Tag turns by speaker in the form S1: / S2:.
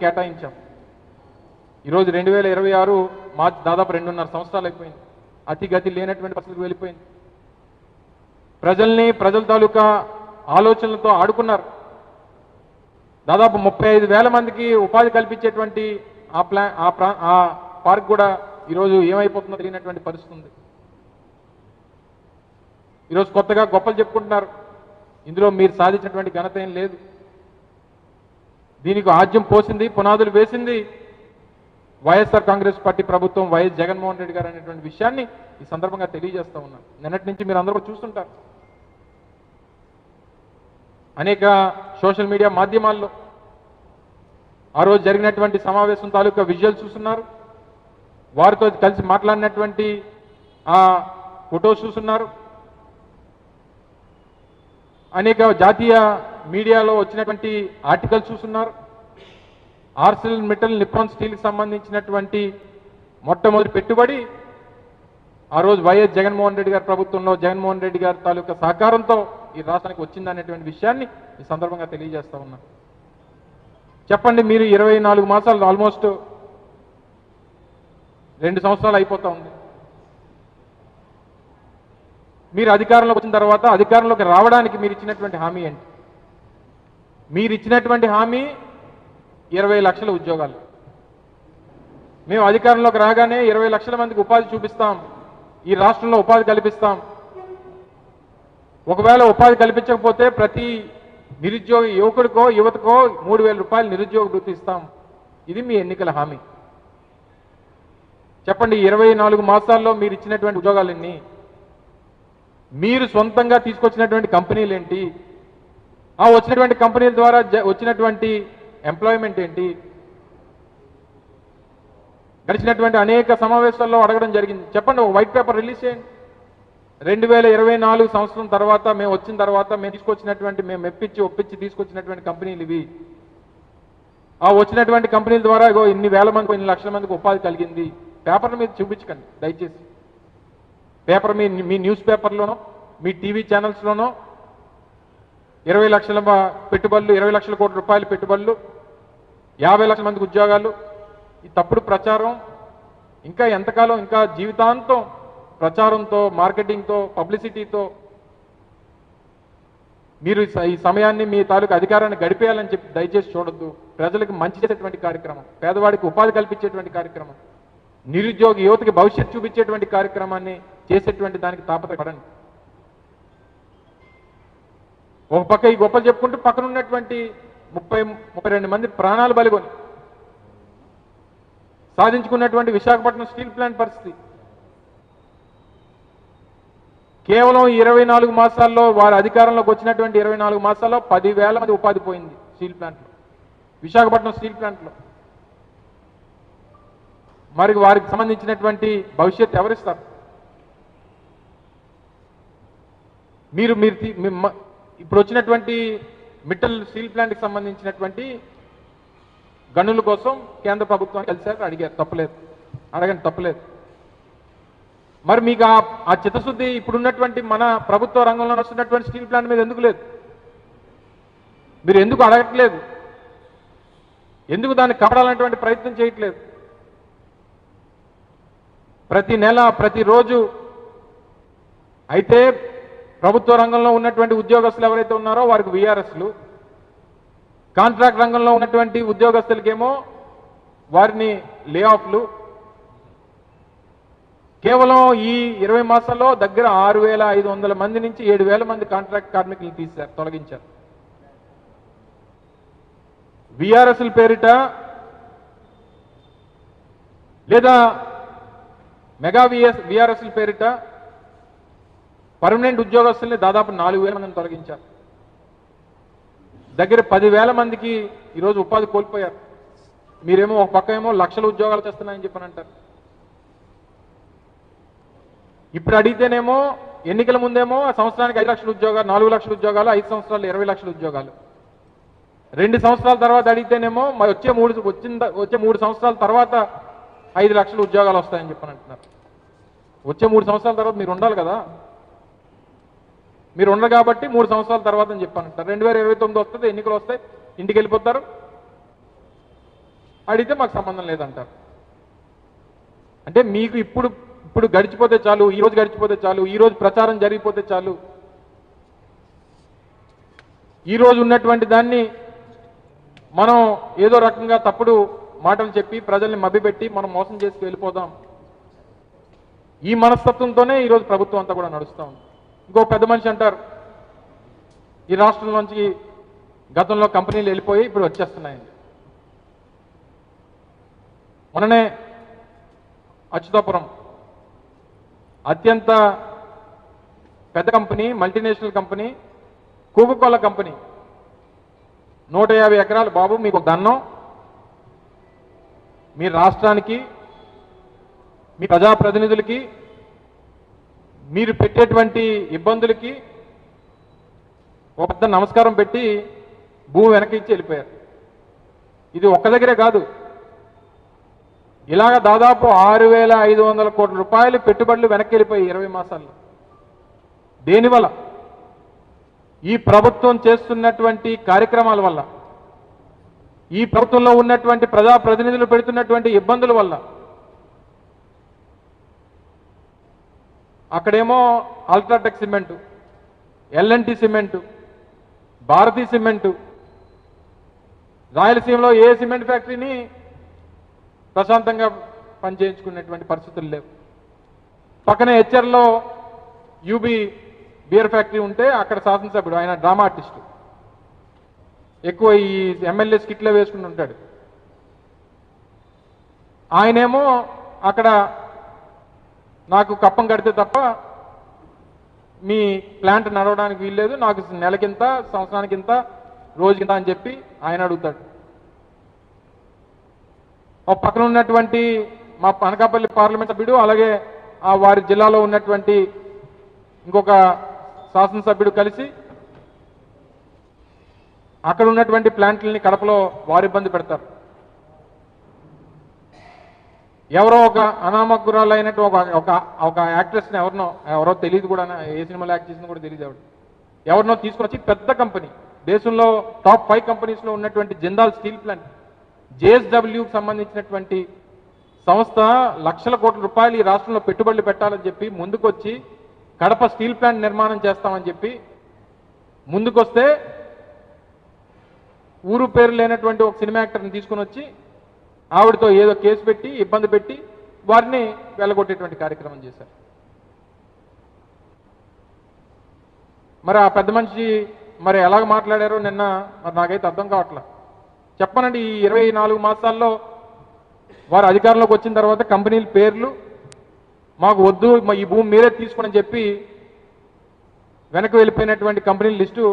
S1: కేటాయించాం. ఈరోజు 2026 మార్చి దాదాపు 2.5 సంవత్సరాలు అయిపోయింది. అతిగతి లేనటువంటి పరిస్థితికి వెళ్ళిపోయింది. ప్రజల తాలూకా ఆలోచనలతో ఆడుకున్నారు. దాదాపు 35,000 మందికి ఉపాధి కల్పించేటువంటి ఆ పార్క్ కూడా ఈరోజు ఏమైపోతుందో తెలియనటువంటి పరిస్థితి ఉంది. ఈరోజు కొత్తగా గొప్పలు చెప్పుకుంటున్నారు. ఇందులో మీరు సాధించినటువంటి ఘనత ఏం లేదు. దీనికి ఆద్యం పోసింది, పునాదులు వేసింది వైఎస్ఆర్ కాంగ్రెస్ పార్టీ ప్రభుత్వం, వైఎస్ జగన్మోహన్ రెడ్డి గారు అనేటువంటి విషయాన్ని ఈ సందర్భంగా తెలియజేస్తా ఉన్నాను. నిన్నటి నుంచి మీరు అందరూ చూస్తుంటారు. అనేక సోషల్ మీడియా మాధ్యమాల్లో ఆ రోజు జరిగినటువంటి సమావేశం తాలూకా విజువల్స్ చూస్తున్నారు. వారితో కలిసి మాట్లాడినటువంటి ఆ ఫొటోస్ చూస్తున్నారు. అనేక జాతీయ మీడియాలో వచ్చినటువంటి ఆర్టికల్స్ చూస్తున్నారు. ఆర్సెల్ మెటల్ నిప్పాన్ స్టీల్కి సంబంధించినటువంటి మొట్టమొదటి పెట్టుబడి ఆ రోజు వైఎస్ జగన్మోహన్ రెడ్డి గారి ప్రభుత్వంలో జగన్మోహన్ రెడ్డి గారి తాలూకా సహకారంతో ఈ రాష్ట్రానికి వచ్చిందనేటువంటి విషయాన్ని ఈ సందర్భంగా తెలియజేస్తా ఉన్నా. చెప్పండి, మీరు 24 మాసాలు ఆల్మోస్ట్ 2 సంవత్సరాలు అయిపోతా ఉంది. మీరు అధికారంలోకి వచ్చిన తర్వాత అధికారంలోకి రావడానికి మీరు ఇచ్చినటువంటి హామీ ఏంటి? మీరు ఇచ్చినటువంటి హామీ 20 లక్షల ఉద్యోగాలు. మేము అధికారంలోకి రాగానే 20 లక్షల మందికి ఉపాధి చూపిస్తాం, ఈ రాష్ట్రంలో ఉపాధి కల్పిస్తాం. ఒకవేళ ఉపాధి కల్పించకపోతే ప్రతి నిరుద్యోగ యువకుడికో యువతకో 3,000 రూపాయలు నిరుద్యోగ వృత్తి ఇస్తాం. ఇది మీ ఎన్నికల హామీ. చెప్పండి, 24 మాసాల్లో మీరు ఇచ్చినటువంటి ఉద్యోగాలు ఎన్ని? మీరు సొంతంగా తీసుకొచ్చినటువంటి కంపెనీలు ఏంటి? ఆ వచ్చినటువంటి కంపెనీల ద్వారా వచ్చినటువంటి ఎంప్లాయ్మెంట్ ఏంటి? గడిచినటువంటి అనేక సమావేశాల్లో అడగడం జరిగింది. చెప్పండి, ఒక వైట్ పేపర్ రిలీజ్ చేయండి. 2024 సంవత్సరం తర్వాత మేము వచ్చిన తర్వాత మేము తీసుకొచ్చినటువంటి, మేము మెప్పించి ఒప్పించి తీసుకొచ్చినటువంటి కంపెనీలు ఇవి. ఆ వచ్చినటువంటి కంపెనీల ద్వారా ఇన్ని వేల మందికి, ఇన్ని లక్షల మందికి ఉపాధి కలిగింది. పేపర్ మీద చూపించకండి దయచేసి. పేపర్ మీ న్యూస్ పేపర్లోనో మీ టీవీ ఛానల్స్లోనో 20 లక్షల పెట్టుబడులు, 20 లక్షల కోట్ల రూపాయల పెట్టుబడులు, 50 లక్షల మందికి ఉద్యోగాలు, ఈ తప్పుడు ప్రచారం ఇంకా ఎంతకాలం, ఇంకా జీవితాంతం ప్రచారంతో, మార్కెటింగ్తో, పబ్లిసిటీతో మీరు ఈ సమయాన్ని మీ తాలూకు అధికారాన్ని గడిపేయాలని చెప్పి దయచేసి చూడొద్దు. ప్రజలకు మంచి చేసేటువంటి కార్యక్రమం, పేదవాడికి ఉపాధి కల్పించేటువంటి కార్యక్రమం, నిరుద్యోగ యువతకి భవిష్యత్తు చూపించేటువంటి కార్యక్రమాన్ని చేసేటువంటి దానికి తాపత్రపడండి. ఒక పక్క ఈ గొప్పలు చెప్పుకుంటూ పక్కన ఉన్నటువంటి 32 మంది ప్రాణాలు బలిగొని సాధించుకున్నటువంటి విశాఖపట్నం స్టీల్ ప్లాంట్ పరిస్థితి కేవలం 24 మాసాల్లో, వారి అధికారంలోకి వచ్చినటువంటి 24 మాసాల్లో 10,000 మంది ఉపాధి పోయింది స్టీల్ ప్లాంట్లో, విశాఖపట్నం స్టీల్ ప్లాంట్లో. మరి వారికి సంబంధించినటువంటి భవిష్యత్తు ఎవరిస్తారు? మీరు ఇప్పుడు వచ్చినటువంటి మిట్టల్ స్టీల్ ప్లాంట్కి సంబంధించినటువంటి గనుల కోసం కేంద్ర ప్రభుత్వాన్ని కలిసారు, అడిగారు, తప్పలేదు, అడగండి, తప్పలేదు. మరి మీకు ఆ చిత్తశుద్ధి ఇప్పుడున్నటువంటి మన ప్రభుత్వ రంగంలో వస్తున్నటువంటి స్టీల్ ప్లాంట్ మీద ఎందుకు లేదు? మీరు ఎందుకు అడగట్లేదు? ఎందుకు దాన్ని కాపాడాలనేటువంటి ప్రయత్నం చేయట్లేదు? ప్రతి నెల, ప్రతిరోజు అయితే ప్రభుత్వ రంగంలో ఉన్నటువంటి ఉద్యోగస్తులు ఎవరైతే ఉన్నారో వారికి విఆర్ఎస్లు, కాంట్రాక్ట్ రంగంలో ఉన్నటువంటి ఉద్యోగస్తులకేమో వారిని లే ఆఫ్లు. కేవలం ఈ 20 మాసాల్లో దగ్గర 6,500 మంది నుంచి 7,000 మంది కాంట్రాక్ట్ కార్మికులను తీశారు, తొలగించారు. విఆర్ఎస్ల పేరిట లేదా మెగా విఆర్ఎస్ల పేరిట పర్మనెంట్ ఉద్యోగస్తుల్ని దాదాపు 4,000 మందిని తొలగించారు. దగ్గర 10,000 మందికి ఈరోజు ఉపాధి కోల్పోయారు. మీరేమో ఒక పక్క ఏమో లక్షల ఉద్యోగాలు చేస్తున్నాయని చెప్పని అంటారు. ఇప్పుడు అడిగితేనేమో ఎన్నికల ముందేమో సంవత్సరానికి 5 లక్షల ఉద్యోగాలు, 4 లక్షల ఉద్యోగాలు, 5 సంవత్సరాలు 20 లక్షల ఉద్యోగాలు. 2 సంవత్సరాల తర్వాత అడిగితేనేమో వచ్చే 3 సంవత్సరాల తర్వాత 5 లక్షల ఉద్యోగాలు వస్తాయని చెప్పని అంటున్నారు. వచ్చే 3 సంవత్సరాల తర్వాత మీరు ఉండాలి కదా. మీరు ఉండరు కాబట్టి 3 సంవత్సరాల తర్వాత అని చెప్పానంటారు. 2029 వస్తుంది, ఎన్నికలు వస్తాయి, ఇంటికి వెళ్ళిపోతారు. అడిగితే మాకు సంబంధం లేదంటారు. అంటే మీకు ఇప్పుడు గడిచిపోతే చాలు, ఈ రోజు గడిచిపోతే చాలు, ఈ రోజు ప్రచారం జరిగిపోతే చాలు, ఈ రోజు ఉన్నటువంటి దాన్ని మనం ఏదో రకంగా తప్పుడు మాటలు చెప్పి ప్రజల్ని మభ్యపెట్టి మనం మోసం చేసి వెళ్ళిపోదాం, ఈ మనస్తత్వంతోనే ఈరోజు ప్రభుత్వం అంతా కూడా నడుస్తూ ఉంది. ఇంకో పెద్ద మనిషి అంటారు, ఈ రాష్ట్రంలోంచి గతంలో కంపెనీలు వెళ్ళిపోయి ఇప్పుడు వచ్చేస్తున్నాయండి. మొన్ననే అచ్యుతాపురం అత్యంత పెద్ద company, multinational company, Coca Cola company, 150 ఎకరాలు. బాబు మీకు దన్నం, మీ రాష్ట్రానికి, మీ ప్రజాప్రతినిధులకి, మీరు పెట్టేటువంటి ఇబ్బందులకి ఒక పెద్ద నమస్కారం పెట్టి భూమి వెనక్కి ఇచ్చి వెళ్ళిపోయారు. ఇది ఒక్క దగ్గరే కాదు, ఇలాగ దాదాపు 6,500 కోట్ల రూపాయలు పెట్టుబడులు వెనక్కి వెళ్ళిపోయి 20 మాసాల్లో. దేనివల్ల? ఈ ప్రభుత్వం చేస్తున్నటువంటి కార్యక్రమాల వల్ల, ఈ ప్రభుత్వంలో ఉన్నటువంటి ప్రజాప్రతినిధులు పెడుతున్నటువంటి ఇబ్బందుల వల్ల. అక్కడేమో UltraTech cement, LNT cement, Bharathi cement, రాయలసీమలో ఏ సిమెంట్ ఫ్యాక్టరీని ప్రశాంతంగా పనిచేయించుకునేటువంటి పరిస్థితులు లేవు. పక్కనే హెచ్ఆర్లో యూబీ బియర్ ఫ్యాక్టరీ ఉంటే అక్కడ శాసనసభ్యుడు, ఆయన డ్రామా ఆర్టిస్టు, ఎక్కువ ఈ ఎమ్మెల్యే స్కిట్లో వేసుకుని ఉంటాడు. ఆయనేమో అక్కడ నాకు కప్పం కడితే తప్ప మీ ప్లాంట్ నడవడానికి వీల్లేదు, నాకు నెలకింత, సంవత్సరానికింత, రోజుకింత అని చెప్పి ఆయన అడుగుతాడు. పక్కన ఉన్నటువంటి మా అనకాపల్లి పార్లమెంట్ సభ్యుడు, అలాగే ఆ వారి జిల్లాలో ఉన్నటువంటి ఇంకొక శాసనసభ్యుడు కలిసి అక్కడ ఉన్నటువంటి ప్లాంట్లని కడపలో వారు ఇబ్బంది పెడతారు. ఎవరో ఒక అనామకురాలు అయినట్టు ఒక యాక్ట్రెస్ని ఎవరో తెలియదు కూడా, ఏ సినిమాలో యాక్ట్ చేసింది కూడా తెలియదు, ఎవరినో తీసుకొచ్చి పెద్ద కంపెనీ, దేశంలో టాప్ 5 కంపెనీస్లో ఉన్నటువంటి జిందాల్ స్టీల్ ప్లాంట్, జేఎస్డబ్ల్యూకి సంబంధించినటువంటి సంస్థ లక్షల కోట్ల రూపాయలు ఈ రాష్ట్రంలో పెట్టుబడులు పెట్టాలని చెప్పి ముందుకొచ్చి కడప స్టీల్ ప్లాంట్ నిర్మాణం చేస్తామని చెప్పి ముందుకొస్తే ఊరు పేరు లేనటువంటి ఒక సినిమా యాక్టర్ని తీసుకుని వచ్చి ఆవిడతో ఏదో కేసు పెట్టి ఇబ్బంది పెట్టి వారిని వెళ్ళగొట్టేటువంటి కార్యక్రమం చేశారు. మరి ఆ పెద్ద మనిషి మరి ఎలాగ మాట్లాడారో నిన్న మరి నాకైతే అర్థం కావట్లా. చెప్పనండి, ఈ 24 మాసాల్లో వారు అధికారంలోకి వచ్చిన తర్వాత కంపెనీల పేర్లు మాకు వద్దు, ఈ భూమి మీరే తీసుకోండి చెప్పి వెనక్కి వెళ్ళిపోయినటువంటి కంపెనీల లిస్టు